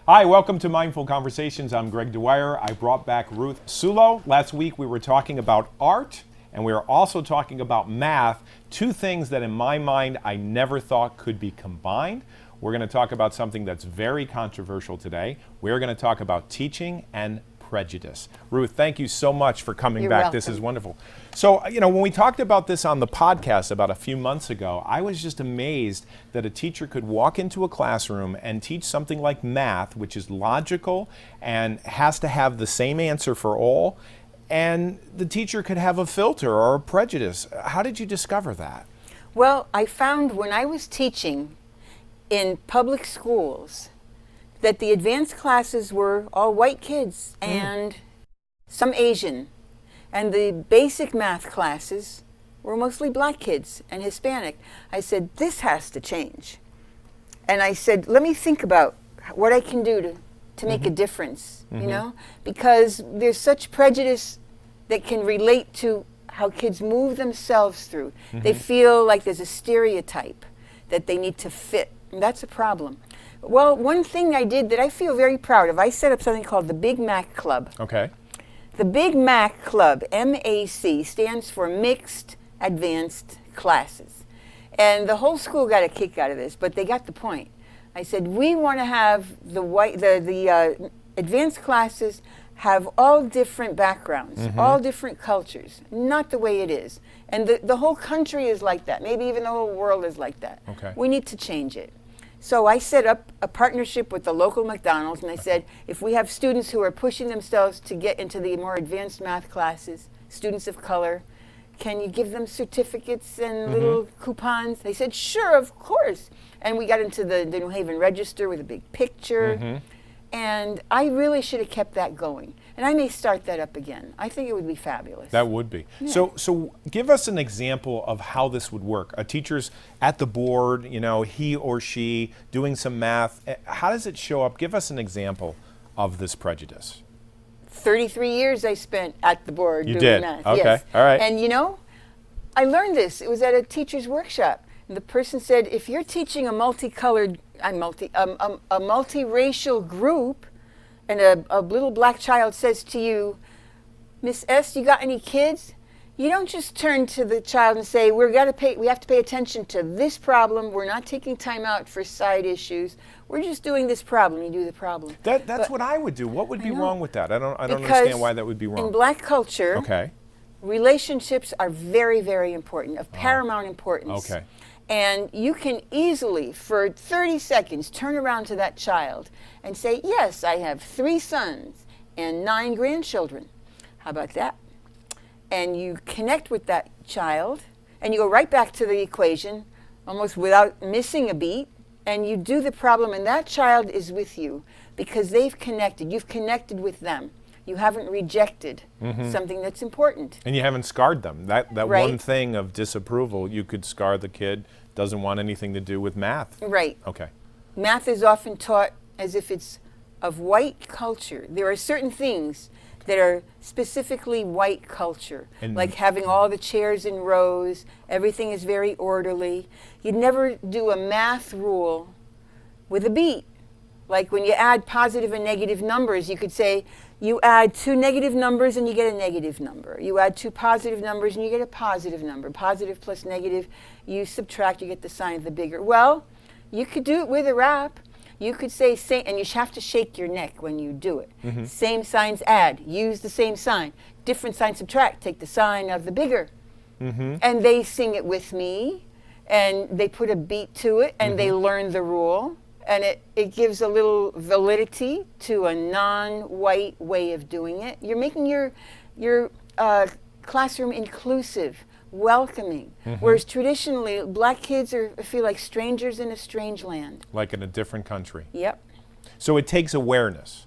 Hi, welcome to Mindful Conversations. I'm Greg Dwyer. I brought back Ruth Sullo. Last week we were talking about art, and we were also talking about math, two things that in my mind I never thought could be combined. We're going to talk about something that's very controversial today. We're going to talk about teaching and prejudice. Ruth, thank you so much for coming back. Welcome. This is wonderful. So, when we talked about this on the podcast about a few months ago, I was just amazed that a teacher could walk into a classroom and teach something like math, which is logical and has to have the same answer for all, and the teacher could have a filter or a prejudice. How did you discover that? Well, I found when I was teaching in public schools that the advanced classes were all white kids and some Asian. And the basic math classes were mostly black kids and Hispanic. I said, this has to change. And I said, let me think about what I can do to make a difference, you know? Because there's such prejudice that can relate to how kids move themselves through. They feel like there's a stereotype that they need to fit, and that's a problem. Well, one thing I did that I feel very proud of, I set up something called the Big Mac Club. Okay. The Big Mac Club, MAC, stands for Mixed Advanced Classes. And the whole school got a kick out of this, but they got the point. I said, we want to have the advanced classes have all different backgrounds, all different cultures, not the way it is. And the whole country is like that. Maybe even the whole world is like that. Okay. We need to change it. So I set up a partnership with the local McDonald's, and I said, if we have students who are pushing themselves to get into the more advanced math classes, students of color, can you give them certificates and little coupons? They said, sure, of course. And we got into the New Haven Register with a big picture. And I really should have kept that going. And I may start that up again. I think it would be fabulous. That would be. Yeah. So give us an example of how this would work. A teacher's at the board, he or she doing some math. How does it show up? Give us an example of this prejudice. 33 years I spent at the board You doing did? math. Okay, Yes. all right. And I learned this. It was at a teacher's workshop. And the person said, if you're teaching a multicolored, a multiracial group, and a little black child says to you, Miss S, you got any kids? You don't just turn to the child and say, we have to pay attention to this problem. We're not taking time out for side issues. We're just doing this problem. You do the problem. That's what I would do. What would be wrong with that? I don't Because understand why that would be wrong. in black culture, relationships are very, very important, of paramount importance. Okay. And you can easily, for 30 seconds, turn around to that child and say, yes, I have 3 sons and 9 grandchildren. How about that? And you connect with that child, and you go right back to the equation, almost without missing a beat, and you do the problem, and that child is with you because they've connected. You've connected with them. You haven't rejected something that's important. And you haven't scarred them. That Right. one thing of disapproval, you could scar the kid, doesn't want anything to do with math. Right. Okay. Math is often taught as if it's of white culture. There are certain things that are specifically white culture, like having all the chairs in rows, everything is very orderly. You'd never do a math rule with a beat. Like when you add positive and negative numbers, you could say, you add 2 negative numbers and you get a negative number. You add 2 positive numbers and you get a positive number. Positive plus negative, you subtract, you get the sign of the bigger. Well, you could do it with a rap. You could say, and you have to shake your neck when you do it. Same signs add, use the same sign. Different signs subtract, take the sign of the bigger. And they sing it with me, and they put a beat to it, and they learn the rule. And it gives a little validity to a non-white way of doing it. You're making your classroom inclusive, welcoming. Whereas traditionally, black kids feel like strangers in a strange land. Like in a different country. Yep. So it takes awareness.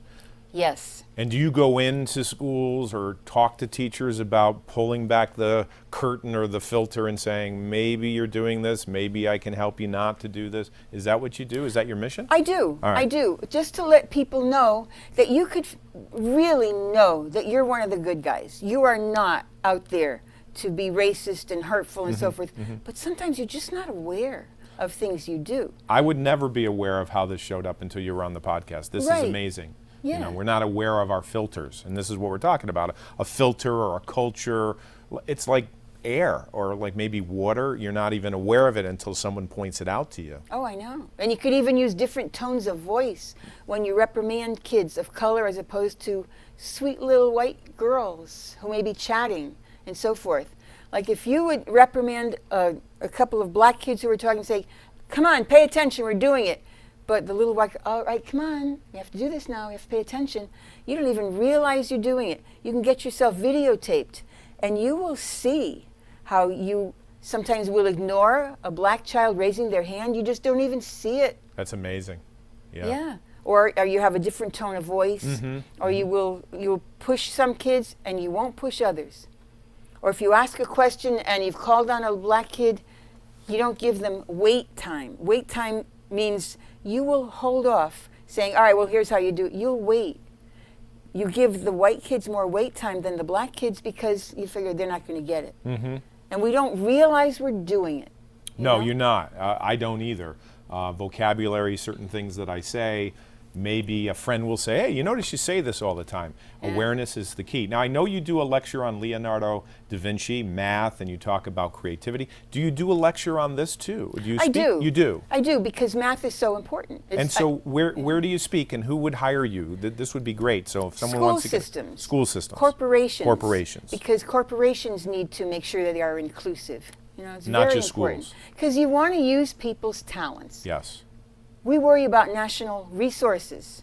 Yes. And do you go into schools or talk to teachers about pulling back the curtain or the filter and saying, maybe you're doing this, maybe I can help you not to do this? Is that what you do? Is that your mission? I do. All right. I do. Just to let people know that you could really know that you're one of the good guys. You are not out there to be racist and hurtful and so forth. But sometimes you're just not aware. of things you do. I would never be aware of how this showed up until you were on the podcast. This is amazing. Yeah. You know, we're not aware of our filters, and this is what we're talking about. A filter or a culture, it's like air or like maybe water. You're not even aware of it until someone points it out to you. Oh, I know. And you could even use different tones of voice when you reprimand kids of color as opposed to sweet little white girls who may be chatting and so forth. Like if you would reprimand a couple of black kids who were talking and say, come on, pay attention, we're doing it. But the little white, all right, come on, you have to do this now, you have to pay attention. You don't even realize you're doing it. You can get yourself videotaped, and you will see how you sometimes will ignore a black child raising their hand. You just don't even see it. That's amazing. Yeah. Yeah. Or you have a different tone of voice, or you'll push some kids and you won't push others. Or if you ask a question and you've called on a black kid, you don't give them wait time. Wait time means you will hold off saying, all right, well, here's how you do it. You'll wait. You give the white kids more wait time than the black kids because you figure they're not going to get it. And we don't realize we're doing it. No, you're not. I don't either. Vocabulary, certain things that I say, maybe a friend will say, hey, you notice you say this all the time. Yeah. Awareness is the key. Now, I know you do a lecture on Leonardo da Vinci, math, and you talk about creativity. Do you do a lecture on this too? Do you I do. You do? I do, because math is so important. And so where do you speak, and who would hire you? This would be great. So if someone wants to get... School systems. Corporations. Because corporations need to make sure that they are inclusive. You know, it's not very just important. Schools. Because you want to use people's talents. Yes. We worry about national resources.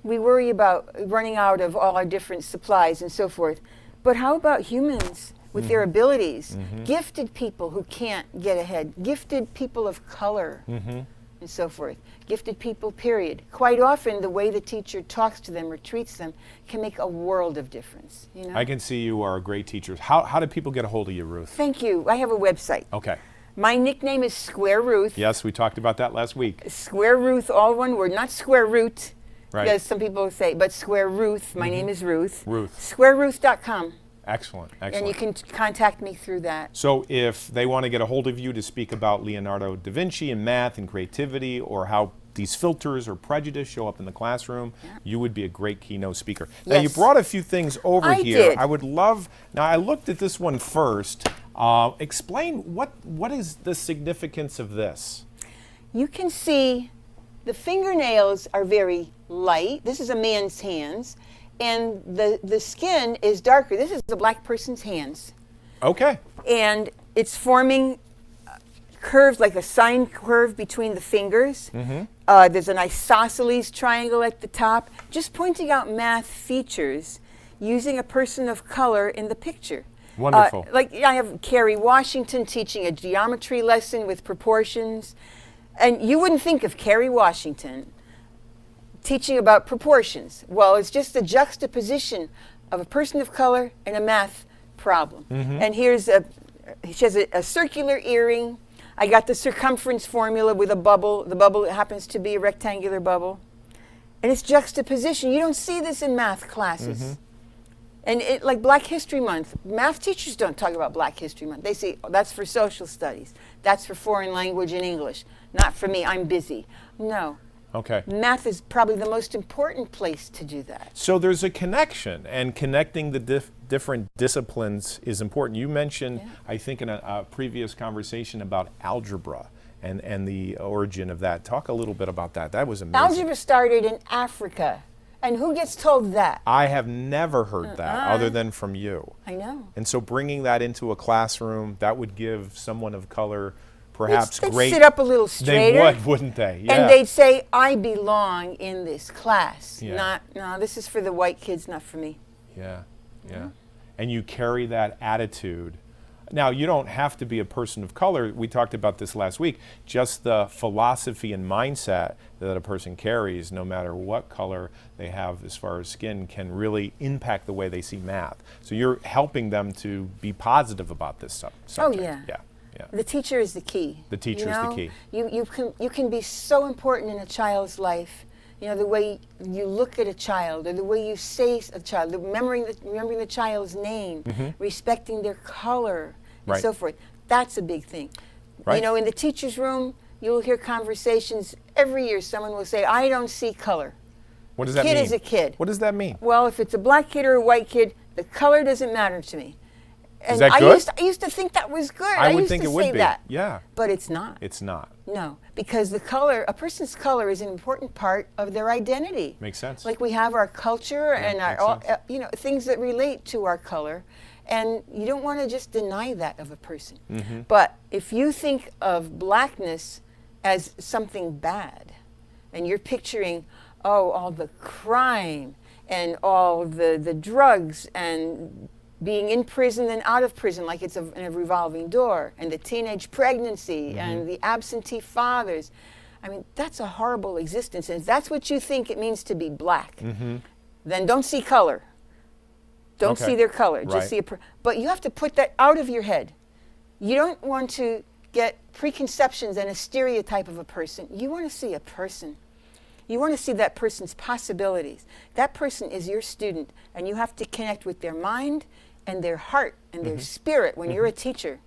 We worry about running out of all our different supplies and so forth. But how about humans with their abilities? Gifted people who can't get ahead. Gifted people of color and so forth. Gifted people, period. Quite often, the way the teacher talks to them or treats them can make a world of difference. You know? I can see you are a great teacher. How do people get a hold of you, Ruth? Thank you. I have a website. Okay. My nickname is Square Ruth. Yes, we talked about that last week. Square Ruth, all one word, not Square Root, right. Because some people say, but Square Ruth. My name is Ruth. Ruth. SquareRuth.com. Excellent, excellent. And you can contact me through that. So if they want to get a hold of you to speak about Leonardo da Vinci and math and creativity, or how these filters or prejudice show up in the classroom, you would be a great keynote speaker. Now, you brought a few things over here. Did. I would love, now I looked at this one first. Explain what is the significance of this? You can see the fingernails are very light. This is a man's hands. And the skin is darker. This is a black person's hands. Okay. And it's forming curves, like a sine curve between the fingers. There's an isosceles triangle at the top. Just pointing out math features using a person of color in the picture. Wonderful. Like I have Carrie Washington teaching a geometry lesson with proportions. And you wouldn't think of Carrie Washington teaching about proportions. Well, it's just the juxtaposition of a person of color and a math problem. And here's she has a circular earring. I got the circumference formula with a bubble. The bubble happens to be a rectangular bubble. And it's juxtaposition. You don't see this in math classes. And like Black History Month, math teachers don't talk about Black History Month. They say, oh, that's for social studies. That's for foreign language and English. Not for me, I'm busy. No. Okay. Math is probably the most important place to do that. So there's a connection, and connecting the different disciplines is important. You mentioned, I think in a previous conversation, about algebra and the origin of that. Talk a little bit about that. That was amazing. Algebra started in Africa. And who gets told that? I have never heard that other than from you. I know. And so bringing that into a classroom, that would give someone of color perhaps they'd great... sit up a little straighter. They would, wouldn't they? Yeah. And they'd say, I belong in this class. Yeah. No, this is for the white kids, not for me. Yeah, yeah. And you carry that attitude. Now, you don't have to be a person of color. We talked about this last week. Just the philosophy and mindset that a person carries, no matter what color they have as far as skin, can really impact the way they see math. So you're helping them to be positive about this subject. Oh, yeah. Yeah. Yeah. The teacher is the key. The teacher is the key. You can be so important in a child's life. You know, the way you look at a child, or the way you say a child, remembering the child's name, respecting their color, and so forth. That's a big thing. Right. You know, in the teacher's room, you'll hear conversations every year. Someone will say, I don't see color. What does that mean? Kid is a kid. What does that mean? Well, if it's a black kid or a white kid, the color doesn't matter to me. And Is that good? I used to think that was good. I would used think to it would say be. that. Yeah. But it's not. It's not. No, because the color, a person's color is an important part of their identity. Makes sense. Like we have our culture and our, makes sense. things that relate to our color. And you don't want to just deny that of a person. Mm-hmm. But if you think of blackness as something bad, and you're picturing, all the crime and all the drugs and being in prison and out of prison like it's in a revolving door, and the teenage pregnancy and the absentee fathers. I mean, that's a horrible existence. And if that's what you think it means to be black, then don't see color. Don't see their color. Just see but you have to put that out of your head. You don't want to get preconceptions and a stereotype of a person. You want to see a person. You want to see that person's possibilities. That person is your student, and you have to connect with their mind and their heart and their spirit when you're a teacher.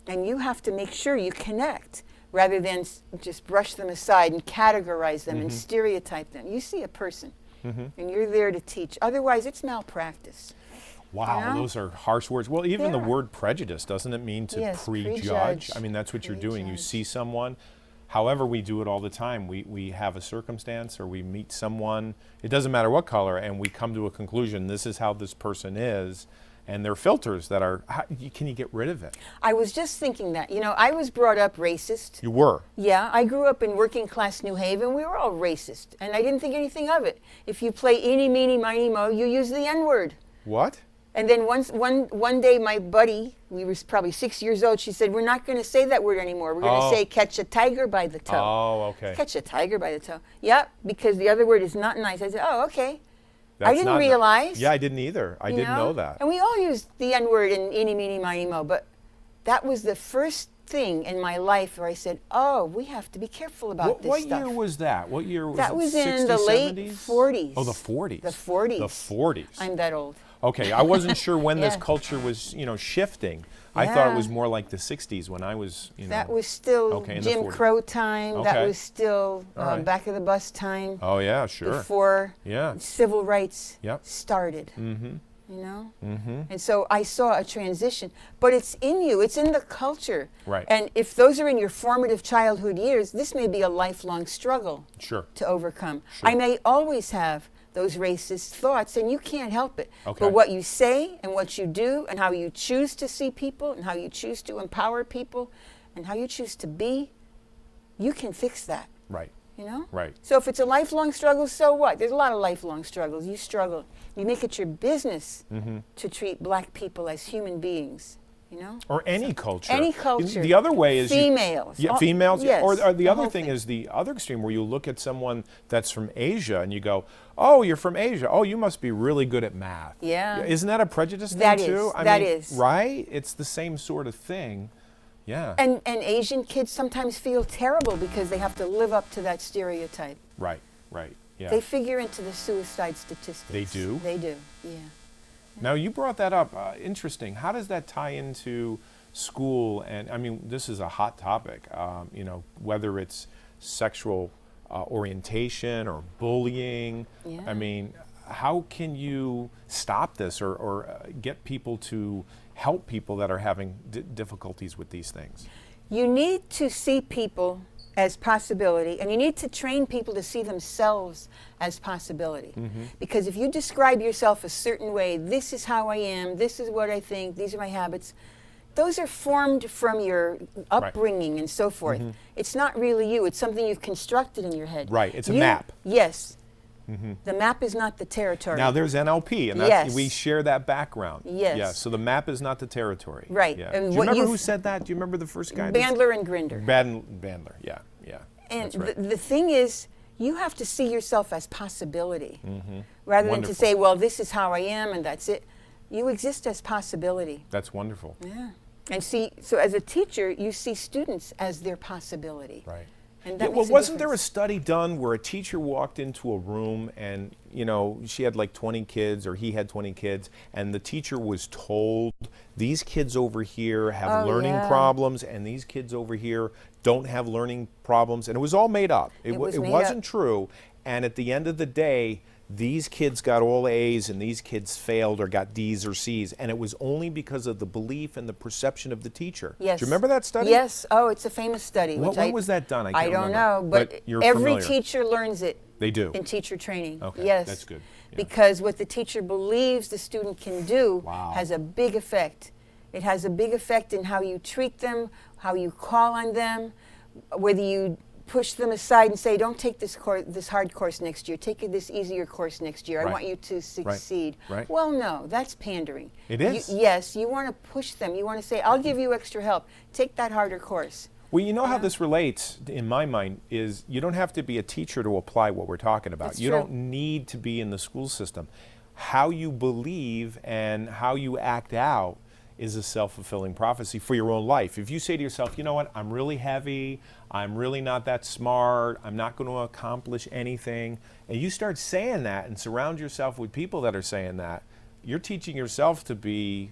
And you have to make sure you connect rather than just brush them aside and categorize them and stereotype them. You see a person, and you're there to teach. Otherwise, it's malpractice. Wow, You know? those are harsh words. Well, even the Yeah. word prejudice, doesn't it mean to Yes, prejudge? prejudge. I mean, that's what you're doing. You Prejudge. see someone, however we do it all the time. We have a circumstance or we meet someone, it doesn't matter what color, and we come to a conclusion, this is how this person is, and there are filters that are, can you get rid of it? I was just thinking that. I was brought up racist. You were. Yeah, I grew up in working class New Haven. We were all racist, and I didn't think anything of it. If you play eeny, meeny, miny, mo, you use the N-word. What? And then one day, my buddy, we were probably 6 years old, she said, we're not going to say that word anymore. We're going to say catch a tiger by the toe. Oh, okay. Catch a tiger by the toe. Yep, because the other word is not nice. I said, oh, okay. That's I didn't not realize. Yeah, I didn't either. I didn't know that. And we all used the N-word in eeny, meeny, miny, mo, but that was the first thing in my life where I said, oh, we have to be careful about this What stuff. year was that? What year was That it? was 60s, in the late 70s? 40s. Oh, the 40s. The 40s. The 40s. I'm that old. Okay, I wasn't sure when this Yeah. culture was, shifting. I thought it Yeah. was more like the 60s when I was, That was still Okay, in the Jim 40s. Crow time. That Okay. was still All right. back of the bus time. Oh, yeah, sure. Before Yeah. civil rights Yep. started. Mm-hmm. And so I saw a transition. But it's in you. It's in the culture. Right. And if those are in your formative childhood years, this may be a lifelong struggle Sure. to overcome. Sure. I may always have those racist thoughts, and you can't help it. Okay. But what you say and what you do and how you choose to see people and how you choose to empower people and how you choose to be, you can fix that, Right. Right. So if it's a lifelong struggle, so what? There's a lot of lifelong struggles. You struggle. You make it your business to treat black people as human beings, Or any culture. Any culture. The other way is Females. Yeah, All- females. yes, Or the the other whole thing thing. is the other extreme where you look at someone that's from Asia and you go, oh, you're from Asia. Oh, you must be really good at math. Yeah. Isn't that a prejudice That thing is. too? That is. Right? It's the same sort of thing. Yeah. And Asian kids sometimes feel terrible because they have to live up to that stereotype. Right. Yeah. They figure into the suicide statistics. They do? They do, yeah. Now, you brought that up. Interesting. How does that tie into school? And I mean, this is a hot topic, whether it's sexual orientation or bullying. Yeah. I mean, how can you stop this or get people to help people that are having difficulties with these things? You need to see people as possibility, and you need to train people to see themselves as possibility. Because if you describe yourself a certain way, this is how I am, this is what I think, these are my habits, those are formed from your upbringing and so forth. It's not really you, it's something you've constructed in your head. Right, it's a map. Yes. The map is not the territory. Now, there's NLP, and Yes. we share that background. Yes. Yeah, so the map is not the territory. Right. Yeah. And Do you what remember you who said that? Do you remember the first guy? Bandler and Grinder. Bandler, yeah. And That's right. the thing is, you have to see yourself as possibility rather than Wonderful. to say, well, this is how I am and that's it. You exist as possibility. That's wonderful. Yeah. And see, so as a teacher, you see students as their possibility. Right. And Yeah, that well, makes a wasn't there a difference. study done where a teacher walked into a room and, she had like 20 kids or he had 20 kids, and the teacher was told, these kids over here have Oh, learning yeah. problems and these kids over here don't have learning problems, and it was all made up. It was It made wasn't up. true, and at the end of the day, these kids got all A's and these kids failed or got D's or C's, and it was only because of the belief and the perception of the teacher. Yes. Do you remember that study? Yes. Oh, it's a famous study. When was that done? I I can't don't remember. know, but you're every familiar. teacher learns it They do. in teacher training. Okay, Yes. that's good. Yeah. Because what the teacher believes the student can do Wow. has a big effect. It has a big effect in how you treat them, how you call on them, whether you push them aside and say, don't take this hard course next year, take this easier course next year. Right. I want you to succeed. Right. Well, no, that's pandering. It is. Yes, you want to push them. You want to say, I'll give you extra help. Take that harder course. Well, you know how this relates, in my mind, is you don't have to be a teacher to apply what we're talking about. That's You true. don't need to be in the school system. How you believe and how you act out is a self-fulfilling prophecy for your own life. If you say to yourself, you know what, I'm really heavy, I'm really not that smart, I'm not going to accomplish anything, and you start saying that and surround yourself with people that are saying that, you're teaching yourself to be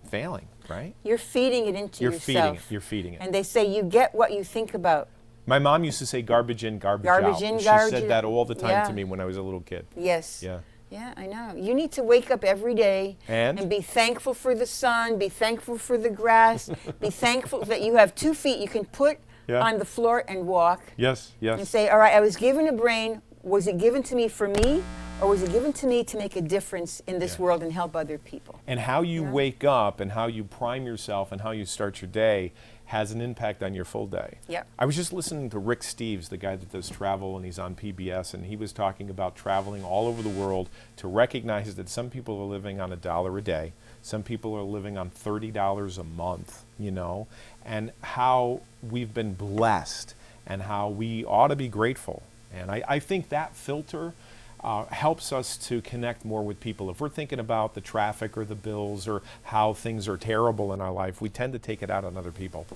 failing, right? You're feeding it into You're yourself. You're feeding it. And they say you get what you think about. My mom used to say garbage in, garbage Garbage out. in, She garbage said that all the time yeah. to me when I was a little kid. Yes. Yeah. Yeah, I know. You need to wake up every day And? be thankful for the sun, be thankful for the grass, be thankful that you have 2 feet you can put Yeah. on the floor and walk Yes, and yes. say, all right, I was given a brain. Was it given to me for me, or was it given to me to make a difference in this Yeah. world and help other people? And how you Yeah. wake up and how you prime yourself and how you start your day has an impact on your full day. Yep. I was just listening to Rick Steves, the guy that does travel, and he's on PBS, and he was talking about traveling all over the world to recognize that some people are living on $1 a day, some people are living on $30 a month, and how we've been blessed and how we ought to be grateful. And I think that filter helps us to connect more with people. If we're thinking about the traffic or the bills or how things are terrible in our life, we tend to take it out on other people.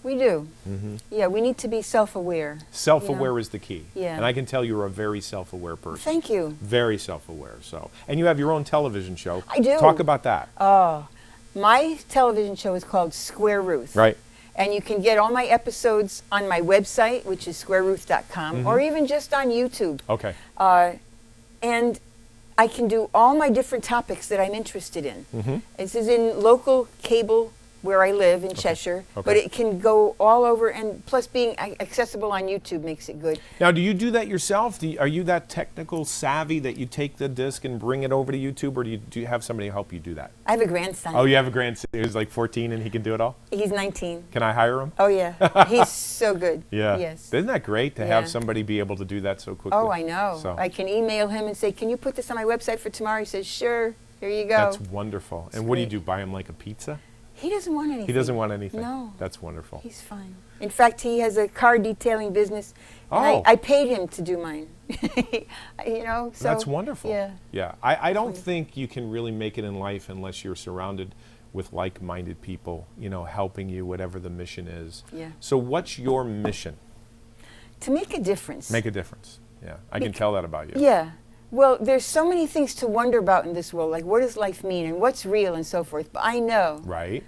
We do. Mm-hmm. Yeah, we need to be self-aware. Self-aware is the key. Yeah. And I can tell you're a very self-aware person. Thank you. Very self-aware. So, and you have your own television show. I do. Talk about that. Oh, my television show is called Square Ruth. Right. And you can get all my episodes on my website, which is squareruth.com, or even just on YouTube. Okay. And I can do all my different topics that I'm interested in. Mm-hmm. This is in local cable where I live in Cheshire, Okay. but it can go all over, and plus being accessible on YouTube makes it good. Now, do you do that yourself? Are you that technical savvy that you take the disc and bring it over to YouTube, or do you have somebody help you do that? I have a grandson. Oh, you have a grandson who's like 14 and he can do it all? He's 19. Can I hire him? Oh, yeah. He's so good. Yeah. Yes. Isn't that great to have Yeah. somebody be able to do that so quickly? Oh, I know. So, I can email him and say, can you put this on my website for tomorrow? He says, sure. Here you go. that's wonderful. And what do you great. do? Buy him like a pizza? He doesn't want anything. He doesn't want anything. No. That's wonderful. He's fine. In fact, he has a car detailing business. And Oh. I paid him to do mine. So That's wonderful. Yeah. Yeah. I don't think you can really make it in life unless you're surrounded with like-minded people, helping you, whatever the mission is. Yeah. So what's your mission? To make a difference. Make a difference. Yeah. I can tell that about you. Yeah. Well, there's so many things to wonder about in this world, like what does life mean and what's real and so forth. But I know Right?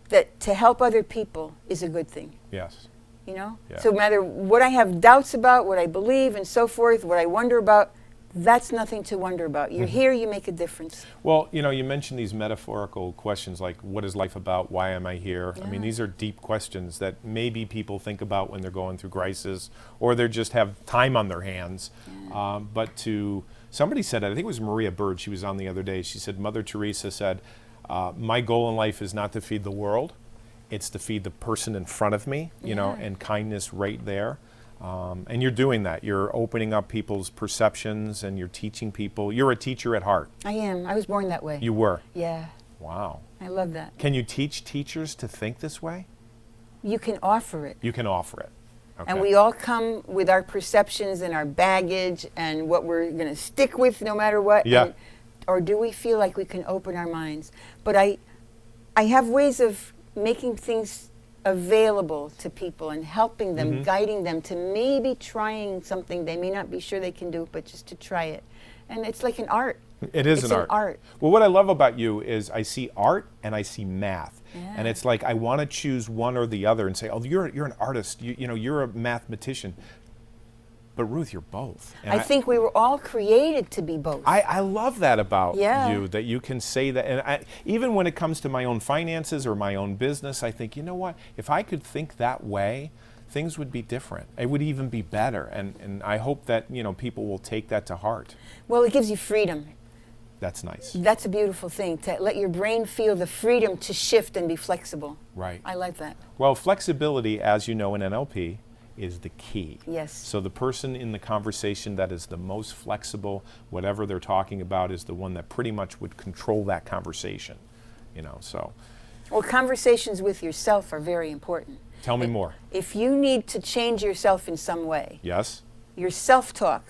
that to help other people is a good thing. Yes. Yeah. So no matter what I have doubts about, what I believe and so forth, what I wonder about, that's nothing to wonder about. You're here, you make a difference. Well, you mentioned these metaphorical questions like, what is life about? Why am I here? I mean, Yeah. these are deep questions that maybe people think about when they're going through crisis or they just have time on their hands. But somebody said it, I think it was Maria Bird, she was on the other day, she said, Mother Teresa said, my goal in life is not to feed the world, it's to feed the person in front of me, and kindness right there. And you're doing that. You're opening up people's perceptions and you're teaching people. You're a teacher at heart. I am. I was born that way. You were. Yeah. Wow. I love that. Can you teach teachers to think this way? You can offer it. You can offer it. Okay. And we all come with our perceptions and our baggage and what we're going to stick with no matter what. Yeah. Or do we feel like we can open our minds? But I have ways of making things available to people and helping them, guiding them to maybe trying something they may not be sure they can do, but just to try it. And it's like an art. It is It's an art. Well, what I love about you is I see art and I see math. Yeah. And it's like I want to choose one or the other and say, oh, you're an artist, you know, you're a mathematician. But Ruth, you're both. And I think we were all created to be both. I love that about Yeah. you, that you can say that. And even when it comes to my own finances or my own business, I think, you know what, if I could think that way, things would be different. It would even be better. And I hope that, you know, people will take that to heart. Well, it gives you freedom. That's nice. That's a beautiful thing, to let your brain feel the freedom to shift and be flexible. Right. I like that. Well, flexibility, as you know in NLP, is the key. Yes. So the person in the conversation that is the most flexible, whatever they're talking about, is the one that pretty much would control that conversation. You know, so. Well, conversations with yourself are very important. Tell me more. If you need to change yourself in some way, Yes? your self-talk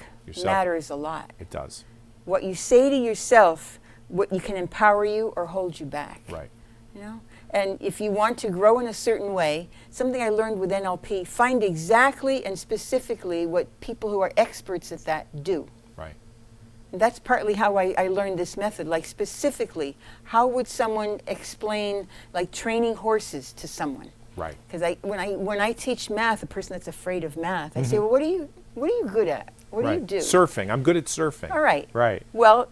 matters a lot. It does. What you say to yourself, what you can empower you or hold you back. Right. You know? And if you want to grow in a certain way, something I learned with NLP, find exactly and specifically what people who are experts at that do. Right. And that's partly how I learned this method. Like specifically, how would someone explain like training horses to someone? Right. Because when I teach math, a person that's afraid of math, I say, well, what are you good at? What do you do? Surfing. I'm good at surfing. All right. Right. Well,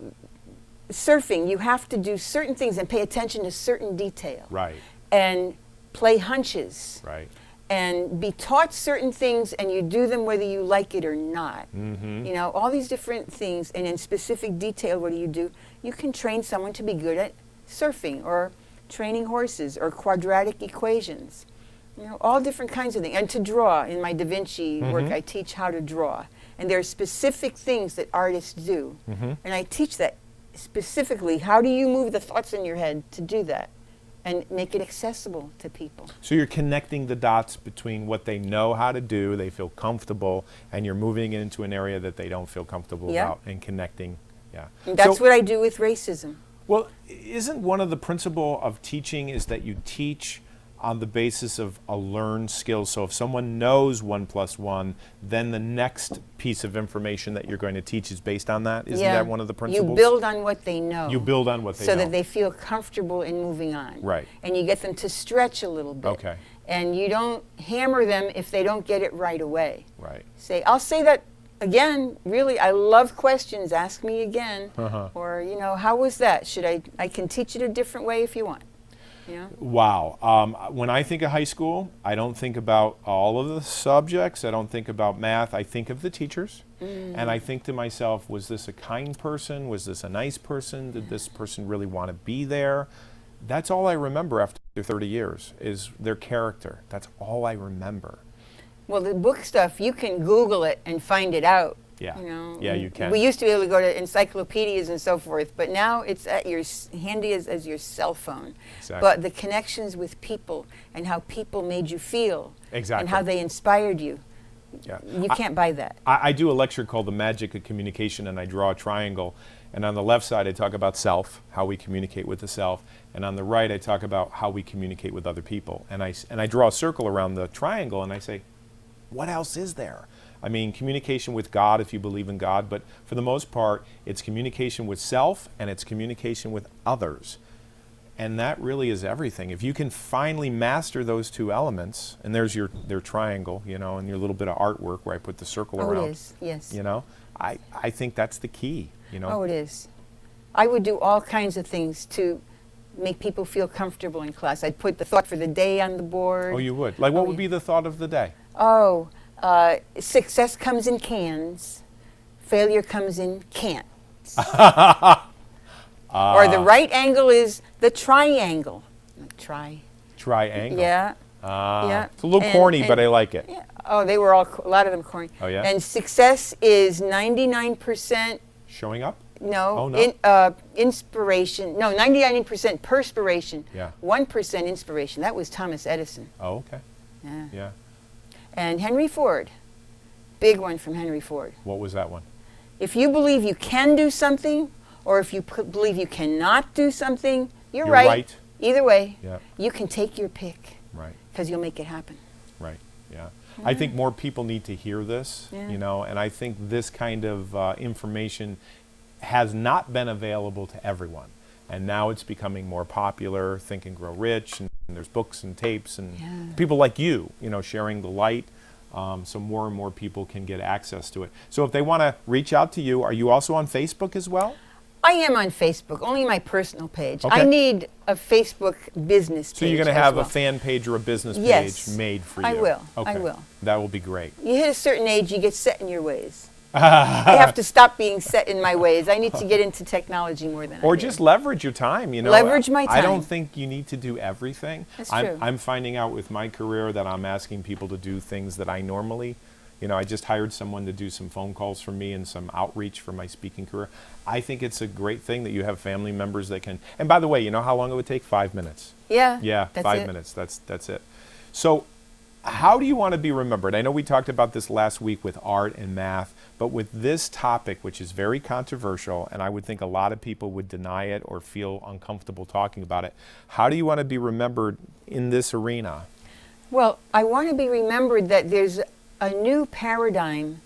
surfing, you have to do certain things and pay attention to certain detail. Right. And play hunches. Right. And be taught certain things, and you do them whether you like it or not. Mm-hmm. You know, all these different things, and in specific detail, what do? You can train someone to be good at surfing, or training horses, or quadratic equations. You know, all different kinds of things. And to draw. In my Da Vinci work, I teach how to draw. And there are specific things that artists do. And I teach that specifically. How do you move the thoughts in your head to do that? And make it accessible to people. So you're connecting the dots between what they know how to do, they feel comfortable, and you're moving it into an area that they don't feel comfortable about, and connecting. Yeah. And that's what I do with racism. Well, isn't one of the principle of teaching is that you teach on the basis of a learned skill? So if someone knows 1 + 1, then the next piece of information that you're going to teach is based on that? Isn't that one of the principles? You build on what they know. You build on what they know. So that they feel comfortable in moving on. Right. And you get them to stretch a little bit. Okay. And you don't hammer them if they don't get it right away. Right. I'll say that again, really, I love questions. Ask me again. Or, you know, how was that? I can teach it a different way if you want. Yeah. Wow. When I think of high school, I don't think about all of the subjects. I don't think about math. I think of the teachers. And I think to myself, was this a kind person? Was this a nice person? Did this person really want to be there? That's all I remember after 30 years, is their character. That's all I remember. Well, the book stuff, you can Google it and find it out. Yeah. You know, Yeah, you can. We used to be able to go to encyclopedias and so forth, but now it's at your handy as your cell phone. Exactly. But the connections with people and how people made you feel, Exactly. and how they inspired you, you can't buy that. I do a lecture called The Magic of Communication, and I draw a triangle. And on the left side, I talk about self, how we communicate with the self. And on the right, I talk about how we communicate with other people. And I draw a circle around the triangle, and I say, what else is there? I mean, communication with God, if you believe in God, but for the most part, it's communication with self and it's communication with others. And that really is everything. If you can finally master those two elements, and there's their triangle, you know, and your little bit of artwork where I put the circle around. It is, yes. You know, I think that's the key, you know. Oh, it is. I would do all kinds of things to make people feel comfortable in class. I'd put the thought for the day on the board. Oh, you would? Like, what would be the thought of the day? Oh, success comes in cans, failure comes in can'ts. Or the right angle is the triangle. Triangle. Yeah. Yeah. It's a little corny, but I like it. Yeah. Oh, they were a lot of them corny. Oh, yeah? And success is 99%. Showing up? No. Oh, no. Inspiration. No, 99% perspiration. Yeah. 1% inspiration. That was Thomas Edison. Oh, okay. Yeah. Yeah. And Henry Ford. Big one from Henry Ford. What was that one? If you believe you can do something, or if you believe you cannot do something, you're right. Either way, Yeah. you can take your pick. Right. because you'll make it happen. Right, yeah. I think more people need to hear this, Yeah. you know, and I think this kind of information has not been available to everyone. And now it's becoming more popular, Think and Grow Rich, and there's books and tapes and people like you know, sharing the light. So more and more people can get access to it. So if they want to reach out to you, are you also on Facebook as well? I am on Facebook, only my personal page. Okay. I need a Facebook business page. So you're going to have a fan page or a business page made for you? I will. Okay. I will. That will be great. You hit a certain age, you get set in your ways. I have to stop being set in my ways. I need to get into technology more than I Or do. just leverage your time, you know. Leverage my I don't time. think you need to do everything. That's true. I'm finding out with my career that I'm asking people to do things that I normally, you know, I just hired someone to do some phone calls for me and some outreach for my speaking career. I think it's a great thing that you have family members that can, and by the way, you know how long it would take? 5 minutes. Yeah. Yeah, that's 5 it. minutes. That's it. So how do you want to be remembered? I know we talked about this last week with art and math, but with this topic, which is very controversial, and I would think a lot of people would deny it or feel uncomfortable talking about it, how do you want to be remembered in this arena? Well, I want to be remembered that there's a new paradigm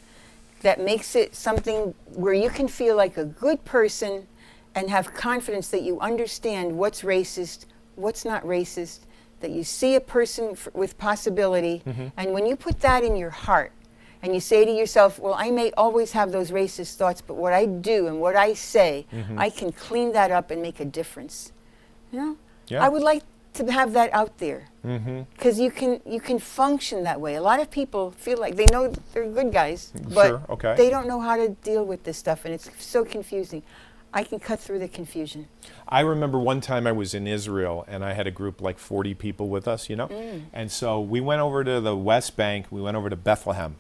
that makes it something where you can feel like a good person and have confidence that you understand what's racist, what's not racist, that you see a person with possibility, and when you put that in your heart and you say to yourself, well, I may always have those racist thoughts, but what I do and what I say, I can clean that up and make a difference. You know? Yeah. I would like to have that out there because you can function that way. A lot of people feel like they know they're good guys, but Sure, okay. they don't know how to deal with this stuff, and it's so confusing. I can cut through the confusion. I remember one time I was in Israel and I had a group like 40 people with us, you know, and so we went over to the West Bank, we went over to Bethlehem,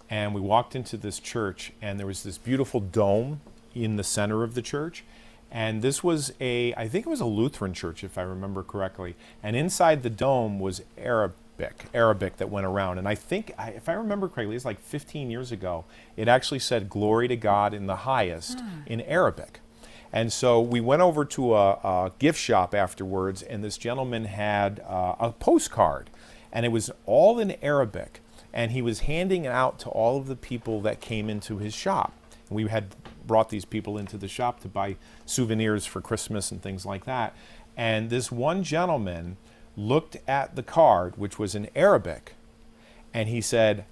and we walked into this church, and there was this beautiful dome in the center of the church. And this was I think it was a Lutheran church, if I remember correctly. And inside the dome was Arabic that went around. And I think, if I remember correctly, it's like 15 years ago, it actually said, "Glory to God in the highest," in Arabic. And so we went over to a gift shop afterwards, and this gentleman had a postcard. And it was all in Arabic. And he was handing it out to all of the people that came into his shop. And we had brought these people into the shop to buy souvenirs for Christmas and things like that. And this one gentleman looked at the card, which was in Arabic, and he said,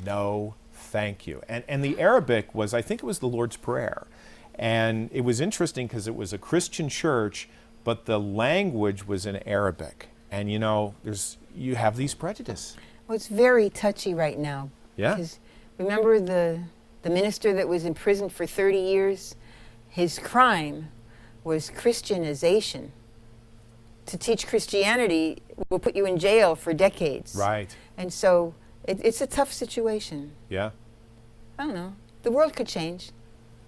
"No, thank you." And the Arabic was, I think it was the Lord's Prayer. And it was interesting because it was a Christian church, but the language was in Arabic. And you know, you have these prejudices. Well, it's very touchy right now. Yeah. Because remember the minister that was in prison for 30 years? His crime was Christianization. To teach Christianity will put you in jail for decades. Right. And so it's a tough situation. Yeah. I don't know. The world could change.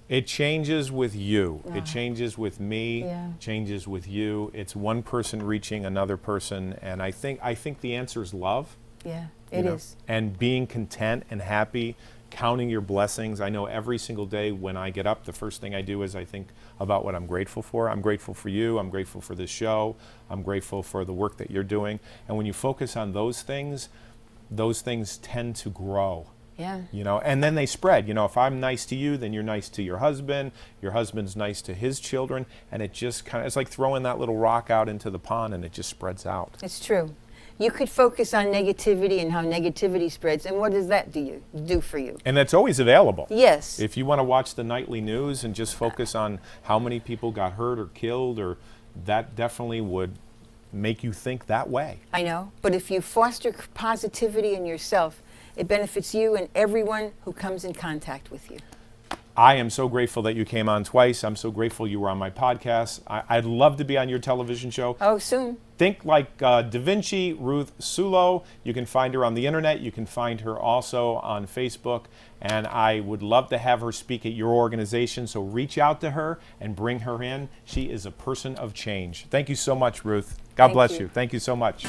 It changes with you. It changes with me. Yeah. Changes with you. It's one person reaching another person, and I think the answer is love. Yeah, you it know, is. and being content and happy, counting your blessings. I know every single day when I get up, the first thing I do is I think about what I'm grateful for. I'm grateful for you. I'm grateful for this show. I'm grateful for the work that you're doing. And when you focus on those things tend to grow. Yeah. You know, and then they spread. You know, if I'm nice to you, then you're nice to your husband's nice to his children, and it just it's like throwing that little rock out into the pond, and it just spreads out. It's true. You could focus on negativity and how negativity spreads, and what does that do for you? And that's always available. Yes. If you want to watch the nightly news and just focus on how many people got hurt or killed, or that definitely would make you think that way. I know, but if you foster positivity in yourself, it benefits you and everyone who comes in contact with you. I am so grateful that you came on twice. I'm so grateful you were on my podcast. I'd love to be on your television show. Oh, soon. Think Like Da Vinci, Ruth Sullo. You can find her on the internet. You can find her also on Facebook. And I would love to have her speak at your organization. So reach out to her and bring her in. She is a person of change. Thank you so much, Ruth. God bless you. Thank you so much.